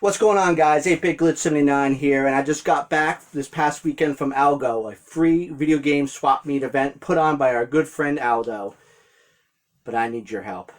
What's going on, guys? 8-Bit Glitch 79 here, and I just got back this past weekend from ALGO, a free video game swap meet event put on by our good friend Aldo. But I need your help.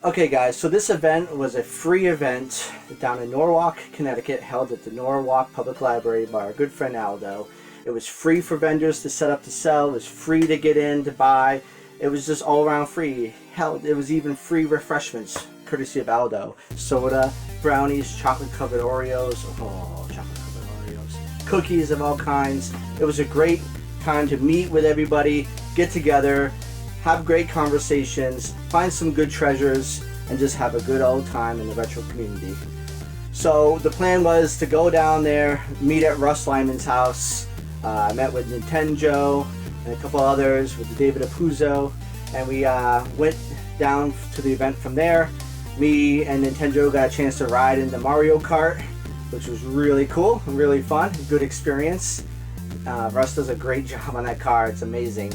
Okay, guys, so this event was a free event down in Norwalk, Connecticut, held at the Norwalk Public Library by our good friend Aldo. It was free for vendors to set up to sell. It was free to get in, to buy. It was just all around free. Hell, it was even free refreshments, courtesy of Aldo. Soda, brownies, chocolate-covered Oreos. Oh, chocolate-covered Oreos. Cookies of all kinds. It was a great time to meet with everybody, get together, have great conversations, find some good treasures, and just have a good old time in the retro community. So the plan was to go down there, meet at Russ Lyman's house. I met with Nintendo and a couple others, with David Apuzzo, and we went down to the event from there. Me and Nintendo got a chance to ride in the Mario Kart, which was really cool, really fun, good experience. Russ does a great job on that car, it's amazing.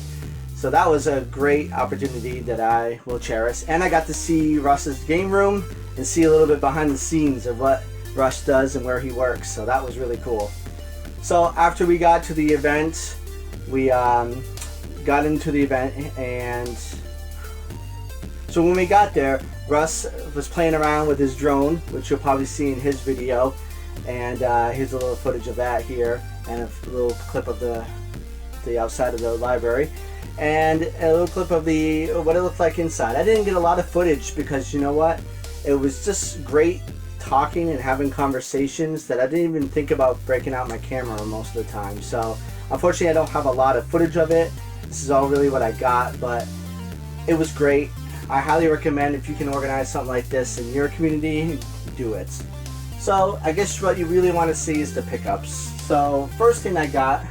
So that was a great opportunity that I will cherish. And I got to see Russ's game room and see a little bit behind the scenes of what Russ does and where he works. So that was really cool. So after we got to the event, we got into the event, and so when we got there, Russ was playing around with his drone, which you'll probably see in his video. And here's a little footage of that here, and a little clip of the outside of the library. And a little clip of what it looked like inside. I didn't get a lot of footage because, you know what, it was just great talking and having conversations that I didn't even think about breaking out my camera most of the time. So unfortunately I don't have a lot of footage of it. This is all really what I got, but it was great. I highly recommend, if you can organize something like this in your community, do it. So I guess what you really want to see is the pickups. So first thing I got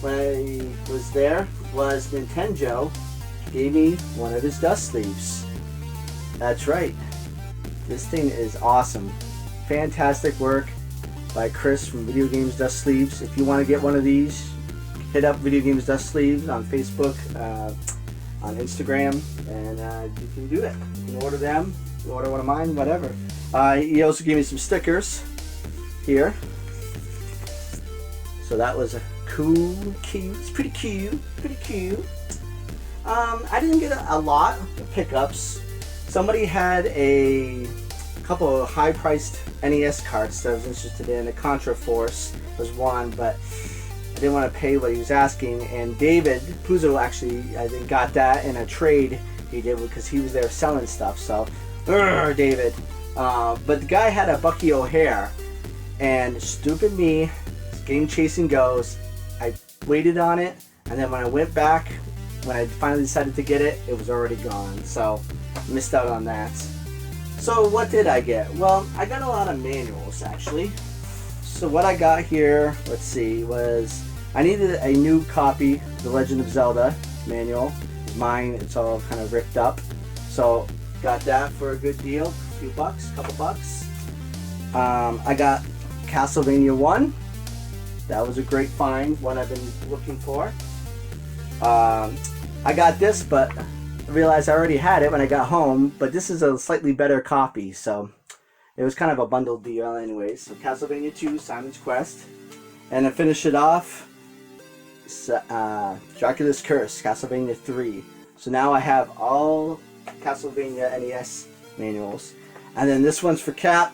when I was there was Nintendo gave me one of his dust sleeves. That's right. This thing is awesome. Fantastic work by Chris from Video Games Dust Sleeves. If you want to get one of these, hit up Video Games Dust Sleeves on Facebook, on Instagram, and you can do it. You can order them, you order one of mine, whatever. He also gave me some stickers here. So that was a cool, cute. It's pretty cute, pretty cute. I didn't get a lot of pickups. Somebody had a couple of high-priced NES cards that I was interested in. The Contra Force was one, but I didn't want to pay what he was asking. And David Puzo actually, I think, got that in a trade he did because he was there selling stuff. So, David. But the guy had a Bucky O'Hare, and stupid me, game chasing goes. I waited on it, and then when I went back, when I finally decided to get it, it was already gone. So missed out on that. So what did I get? Well, I got a lot of manuals actually. So what I got here, let's see, was I needed a new copy of The Legend of Zelda manual. Mine, it's all kind of ripped up. So got that for a good deal, a few bucks, couple bucks. I got Castlevania 1. That was a great find, one I've been looking for. I got this, but I realized I already had it when I got home, but this is a slightly better copy, so it was kind of a bundled deal anyways. So Castlevania 2, Simon's Quest. And to finish it off, Dracula's Curse, Castlevania 3. So now I have all Castlevania NES manuals. And then this one's for Cap.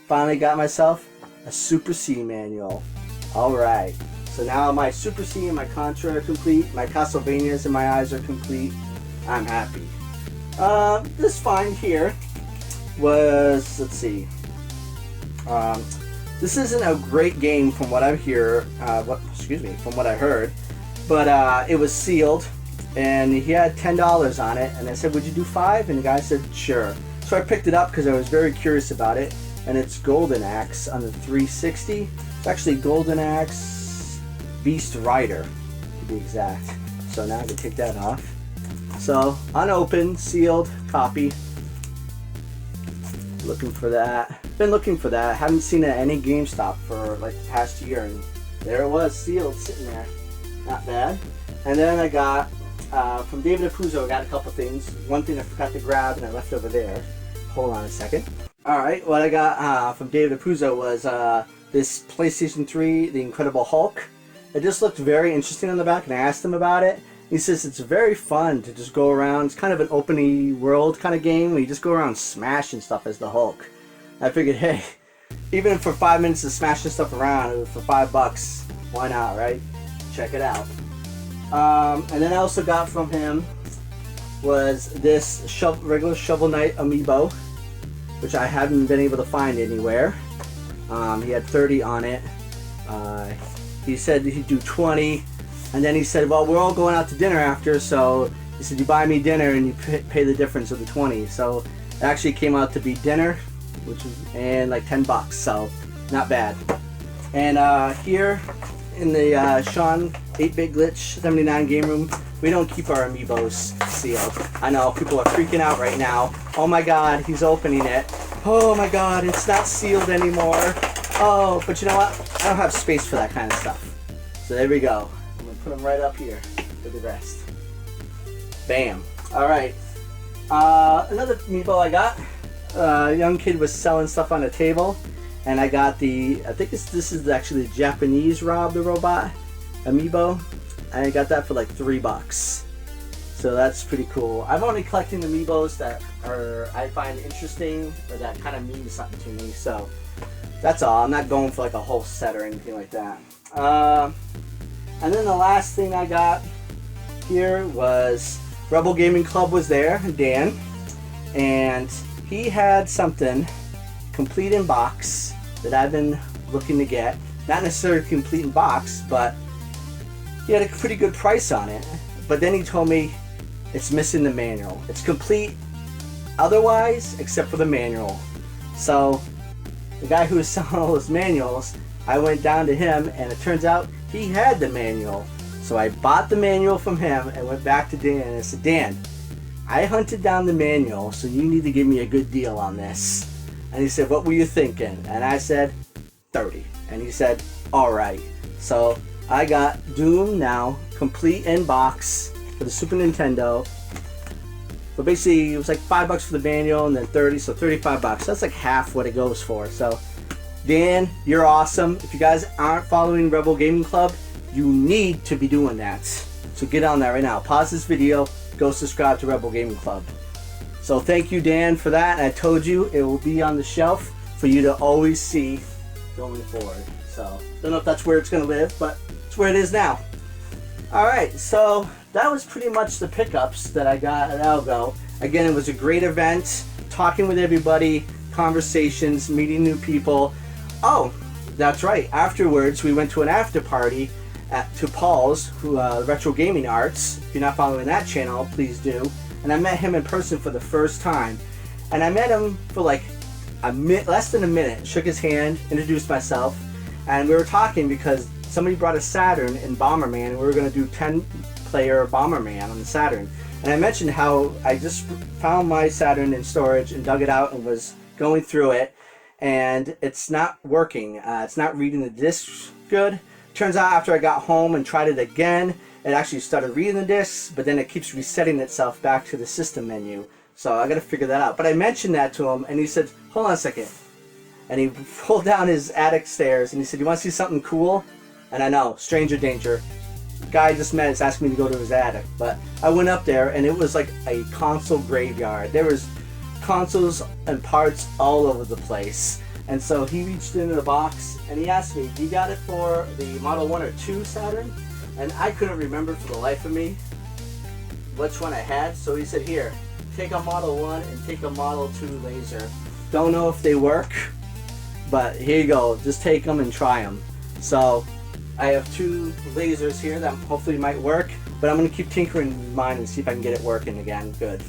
Finally got myself a Super C manual. Alright, so now my Super C and my Contra are complete. My Castlevanias in my eyes are complete. I'm happy. This find here was, let's see. This isn't a great game from what I hear. From what I heard. But it was sealed, and he had $10 on it. And I said, "Would you do 5?" And the guy said, "Sure." So I picked it up because I was very curious about it. And it's Golden Axe on the 360. It's actually Golden Axe Beast Rider, to be exact. So now I can take that off. So, unopened, sealed copy. Looking for that. Been looking for that. Haven't seen it at any GameStop for like the past year, and there it was, sealed, sitting there. Not bad. And then I got from David Apuzzo, I got a couple things. One thing I forgot to grab and I left over there. Hold on a second. Alright, what I got from David Apuzzo was this PlayStation 3, The Incredible Hulk. It just looked very interesting on the back, and I asked him about it. He says it's very fun to just go around. It's kind of an open world kind of game where you just go around smashing stuff as the Hulk. I figured, hey, even for 5 minutes of smashing stuff around for $5, why not, right? Check it out. And then I also got from him was this regular Shovel Knight amiibo, which I haven't been able to find anywhere. He had 30 on it. He said he'd do 20, and then he said, well, we're all going out to dinner after, so he said, you buy me dinner and you pay the difference of the 20. So it actually came out to be dinner, and like $10, so not bad. And here in the Sean 8-Bit Glitch 79 game room, we don't keep our amiibos sealed. I know people are freaking out right now. Oh my god, he's opening it. Oh my god, it's not sealed anymore. Oh, but you know what? I don't have space for that kind of stuff. So there we go. I'm gonna put them right up here for the rest. Bam. Alright. Another amiibo I got. A young kid was selling stuff on a table, and I got the, I think this is actually the Japanese Rob the Robot amiibo. I got that for like $3. So that's pretty cool. I'm only collecting amiibos that I find interesting or that kind of mean something to me. So that's all. I'm not going for like a whole set or anything like that. And then the last thing I got here was Rebel Gaming Club was there, Dan, and he had something complete in box that I've been looking to get. Not necessarily complete in box, but he had a pretty good price on it. But then he told me it's missing the manual. It's complete otherwise except for the manual. So the guy who was selling all those manuals, I went down to him, and it turns out he had the manual. So I bought the manual from him and went back to Dan and I said, Dan, I hunted down the manual, so you need to give me a good deal on this. And he said, what were you thinking? And I said, 30. And he said, alright. So I got Doom now, complete in box for the Super Nintendo. But basically it was like $5 for the manual and then 30, so $35. That's like half what it goes for. So Dan, you're awesome. If you guys aren't following Rebel Gaming Club, you need to be doing that. So get on that right now. Pause this video, go subscribe to Rebel Gaming Club. So thank you, Dan, for that. And I told you it will be on the shelf for you to always see going forward. So don't know if that's where it's going to live, but it's where it is now. Alright, so that was pretty much the pickups that I got at ALGO. Again, it was a great event, talking with everybody, conversations, meeting new people. Oh, that's right. Afterwards, we went to an after party to Paul's, Retro Gaming Arts. If you're not following that channel, please do. And I met him in person for the first time. And I met him for like less than a minute. Shook his hand, introduced myself, and we were talking because somebody brought a Saturn in Bomberman, and we were going to do 10-player Bomberman on the Saturn. And I mentioned how I just found my Saturn in storage and dug it out and was going through it, and it's not working. It's not reading the discs good. Turns out after I got home and tried it again, it actually started reading the discs, but then it keeps resetting itself back to the system menu. So I gotta figure that out. But I mentioned that to him, and he said, hold on a second. And he pulled down his attic stairs, and he said, you want to see something cool? And I know, stranger danger. Guy I just met is asking me to go to his attic. But I went up there, and it was like a console graveyard. There was consoles and parts all over the place. And so he reached into the box, and he asked me, you got it for the Model 1 or 2 Saturn? And I couldn't remember for the life of me which one I had. So he said, here, take a Model 1 and take a Model 2 laser. Don't know if they work, but here you go. Just take them and try them. So I have 2 lasers here that hopefully might work, but I'm going to keep tinkering with mine and see if I can get it working again. Good.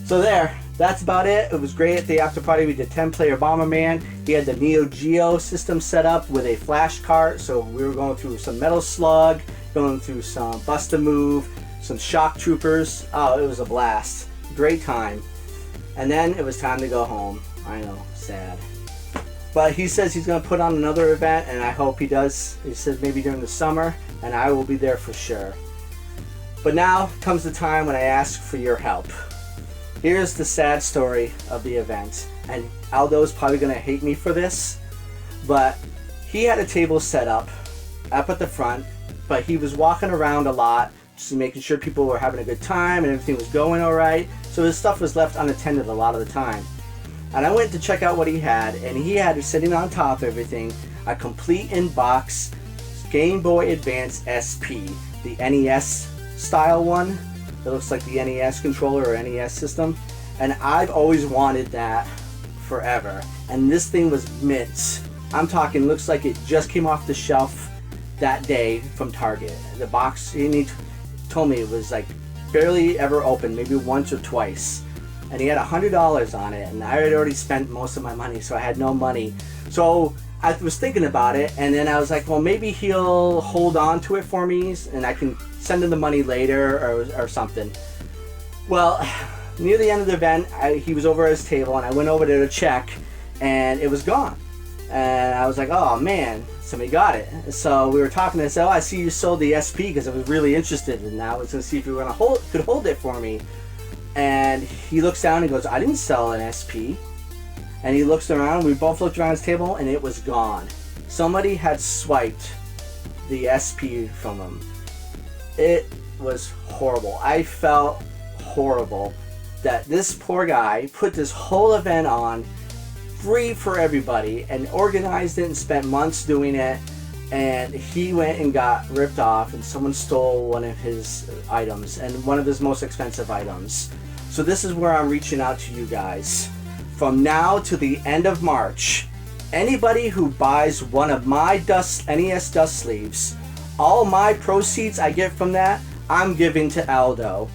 So there. That's about it. It was great at the after party. We did 10-player Bomberman. He had the Neo Geo system set up with a flash cart, so we were going through some Metal Slug, going through some Bust-A-Move, some Shock Troopers. Oh, it was a blast. Great time. And then it was time to go home. I know, sad. But he says he's going to put on another event, and I hope he does. He says maybe during the summer, and I will be there for sure. But now comes the time when I ask for your help. Here's the sad story of the event, and Aldo's probably gonna hate me for this, but he had a table set up at the front, but he was walking around a lot, just making sure people were having a good time and everything was going all right. So his stuff was left unattended a lot of the time. And I went to check out what he had, and he had sitting on top of everything a complete in-box Game Boy Advance SP, the NES style one. It looks like the NES controller or NES system, and I've always wanted that forever. And this thing was mint. I'm talking, looks like it just came off the shelf that day from Target. The box, he told me it was like barely ever opened, maybe once or twice. And he had $100 on it, and I had already spent most of my money, so I had no money. So I was thinking about it, and then I was like, well, maybe he'll hold on to it for me, and I can send him the money later or something. Well, near the end of the event, he was over at his table, and I went over there to check, and it was gone. And I was like, oh man, somebody got it. So we were talking, and I said, oh, I see you sold the SP, because I was really interested, and I was going to see if you were going to could hold it for me. And he looks down and goes, I didn't sell an SP. And he looks around, we both looked around his table, and it was gone. Somebody had swiped the SP from him. It was horrible. I felt horrible that this poor guy put this whole event on free for everybody and organized it and spent months doing it, and he went and got ripped off, and someone stole one of his items, and one of his most expensive items. So this is where I'm reaching out to you guys. From now to the end of March, anybody who buys one of my NES dust sleeves, all my proceeds I get from that, I'm giving to Aldo.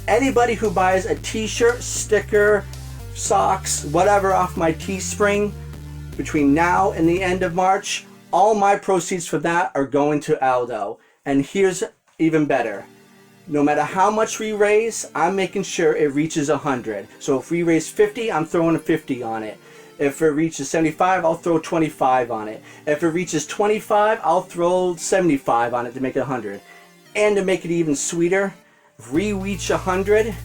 Anybody who buys a t-shirt, sticker, socks, whatever off my Teespring between now and the end of March, all my proceeds for that are going to Aldo. And here's even better. No matter how much we raise, I'm making sure it reaches 100. So if we raise 50, I'm throwing a 50 on it. If it reaches 75, I'll throw 25 on it. If it reaches 25, I'll throw 75 on it to make it 100. And to make it even sweeter, if we reach 100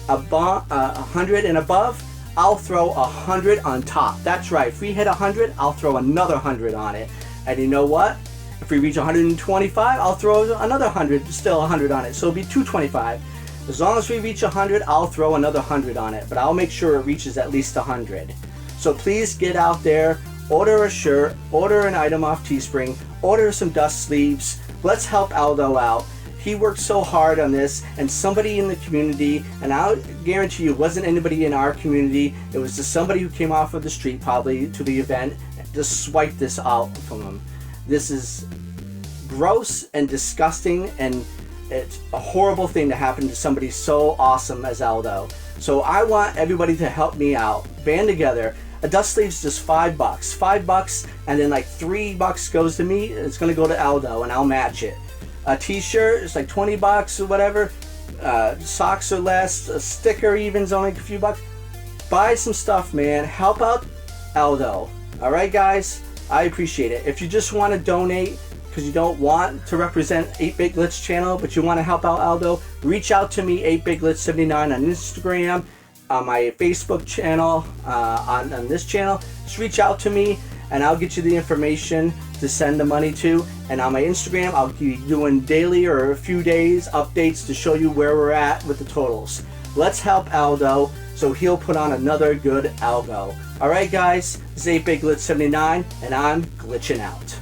and above, I'll throw 100 on top. That's right. If we hit 100, I'll throw another 100 on it. And you know what? If we reach 125, I'll throw another 100, still 100 on it. So it'll be 225. As long as we reach 100, I'll throw another 100 on it. But I'll make sure it reaches at least 100. So please get out there, order a shirt, order an item off Teespring, order some dust sleeves. Let's help Aldo out. He worked so hard on this, and somebody in the community, and I'll guarantee you it wasn't anybody in our community, it was just somebody who came off of the street probably to the event, just swiped this out from him. This is gross and disgusting, and it's a horrible thing to happen to somebody so awesome as Aldo. So I want everybody to help me out. Band together. A dust sleeve's just $5. $5, and then like $3 goes to me. It's gonna go to Aldo, and I'll match it. A t-shirt is like $20 or whatever. Socks are less. A sticker even's only a few bucks. Buy some stuff, man. Help out Aldo. All right, guys. I appreciate it. If you just want to donate because you don't want to represent 8-Bit Glitch channel, but you want to help out Aldo, reach out to me, 8BitGlitch79 on Instagram, on my Facebook channel, on this channel. Just reach out to me, and I'll get you the information to send the money to. And on my Instagram, I'll be doing daily or a few days updates to show you where we're at with the totals. Let's help Aldo so he'll put on another good algo. Alright guys, this is 8BitGlitch79, and I'm glitching out.